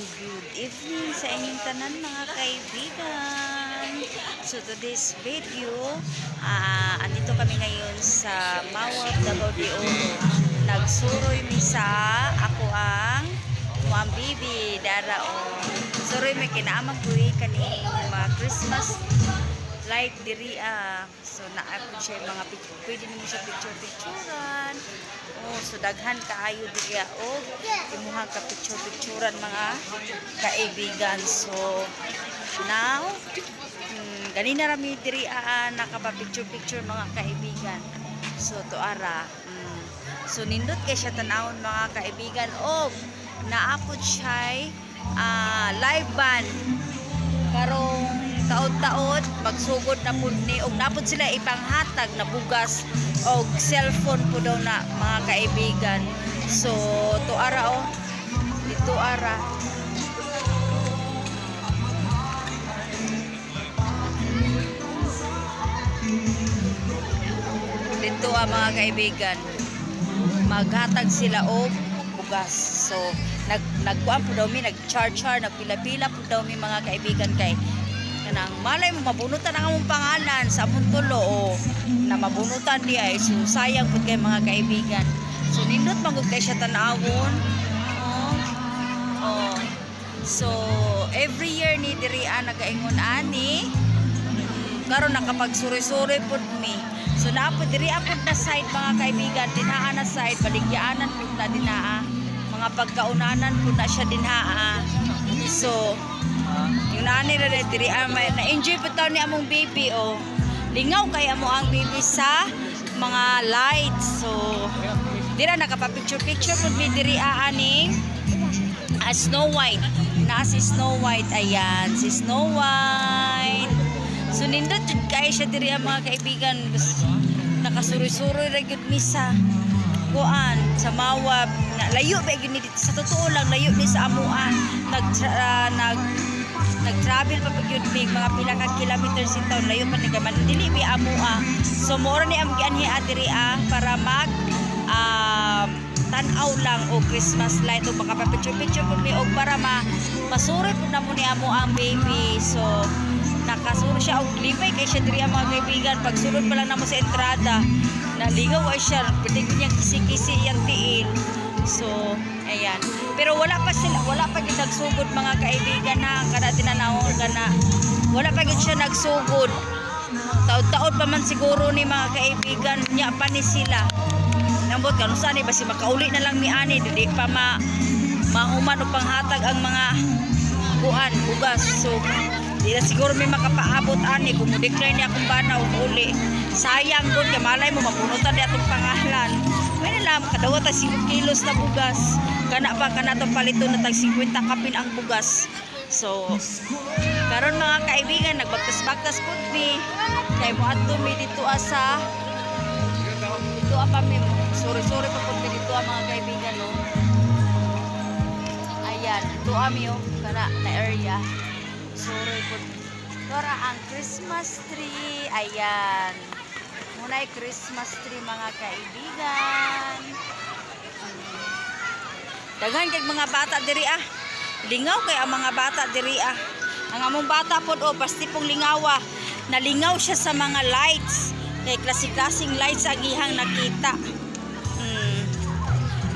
and good evening sa inyong tanan mga kaibigan. So today's video, andito kami ngayon sa Mawab, Davao de Oro. Nagsuroy mi sa ako ang bibi daraon. Suroy mi kinaamag buhi kaning mga Christmas light diri so naapod siya mga picture, pwede nimo siya picturean. So daghan kaayo diri og imuhang ka picturean mga kaibigan. So now ganina rami diri nakapa picture mga kaibigan. So tuara so nindot kay siya tanawon mga kaibigan og naapod siya live band karong taod-taod magsugod na pud ni og napod sila ipanghatag na bugas og cellphone po daw na mga kaibigan. So tuara dito ara dito mga kaibigan maghatag sila og bugas. So nagkuan po daw mi nagchar nagpila-pila po daw mi mga kaibigan kay kanang malay mo mabunutan ang among pangalan sa among tulo na mabunutan di ay so sayang pud kay mga kaibigan. So nindot magud kay siya tanawon. So every year ni diri nagaingon ani karon nakapagsuri-suri pud mi. So naapod diri apod na side mga kaibigan, dinhaa na side baligyaanan pud na dinhaa. Mga pagkaunanan pud na siya dinhaa. So yung nani ra diri na-enjoy pud taw ni among baby lingaw kay amo ang baby sa mga lights. So dira nakapapicture pud mi diri ani Snow White. Na si Snow White, ayan si Snow White. So nindot jud kay siya diri mga kaibigan. Nakasuroy-suroy ra gyud mi sa kuan sa Mawab. Layo ba gyud ni sa totoo lang layo ni sa amuan. Nag-travel pa gyud mi mga pila ka kilometers in town layo pa ni gaman dili mi amoa. So mora ni am gianhi diri para mag tan-aw lang o Christmas light o makapapicture pud mi og para masuri pud na mo ni amo ang baby. So nakasuro siya og lipay kay siya diri mga kaibigan. Pagsulod pa lang namo sa entrada naligaw ay siya pwede ko niyang kisi-kisi yang tiil. So ayan, pero wala pa gyud nagsugod mga kaibigan na kada tinanawon kana wala pa gyud siya nagsugod. Taod-taod pa man siguro ni mga kaibigan nya pa ni sila nambot kanu sani basi makauli na lang mi ani dili pa mahuman og panghatag ang mga kuan bugas. So di na siguro may makapaabot ani kung declare niya akong bana og uli. Sayang gud kay malay mo mapunutan di atong pangalan. May na lang kadawat 5 kilos na bugas. Kana tong palito na tag 50 kapin ang bugas. So karon mga kaibigan nagbagtas-bagtas pud mi kay moadto mi dito sa pa mi sorry pa pud dito mga kaibigan ayan dito ami kana na area sorry pud para ang Christmas tree. Ayan munay Christmas tree mga kaibigan. Daghan kay mga bata diri lingaw kay ang mga bata diri ang among bata pod basti pong lingawa nalingaw siya sa mga lights kay klasik-klasing lights ang ihang nakita.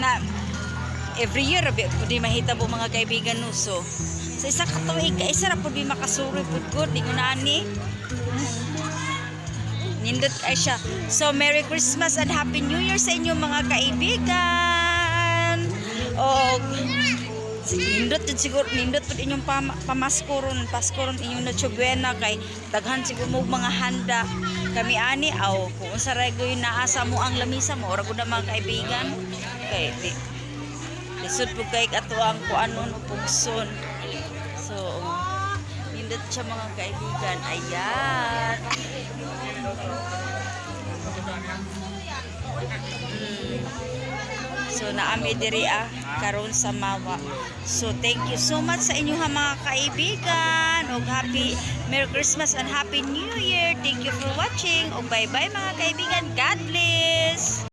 Na every year pwede mahita po mga kaibigan so sa isa ka tuig isa ra pwede makasuroy pud good di ani nindot ay siya. So Merry Christmas and Happy New Year sa inyo mga kaibigan. Nindot pud inyong pamaskoron inyong Noche Buena kay daghan siguro mo mga handa kami ani kung unsa ra gyud naasa mo ang lamisa mo ora gud mga kaibigan kay lisod pud kay ato ang kuanon pugson. So nindot siya mga kaibigan. Ayan so naami diri karon sa Mawa. So thank you so much sa inyo mga kaibigan og happy Merry Christmas and Happy New Year. Thank you for watching og bye bye mga kaibigan. God bless.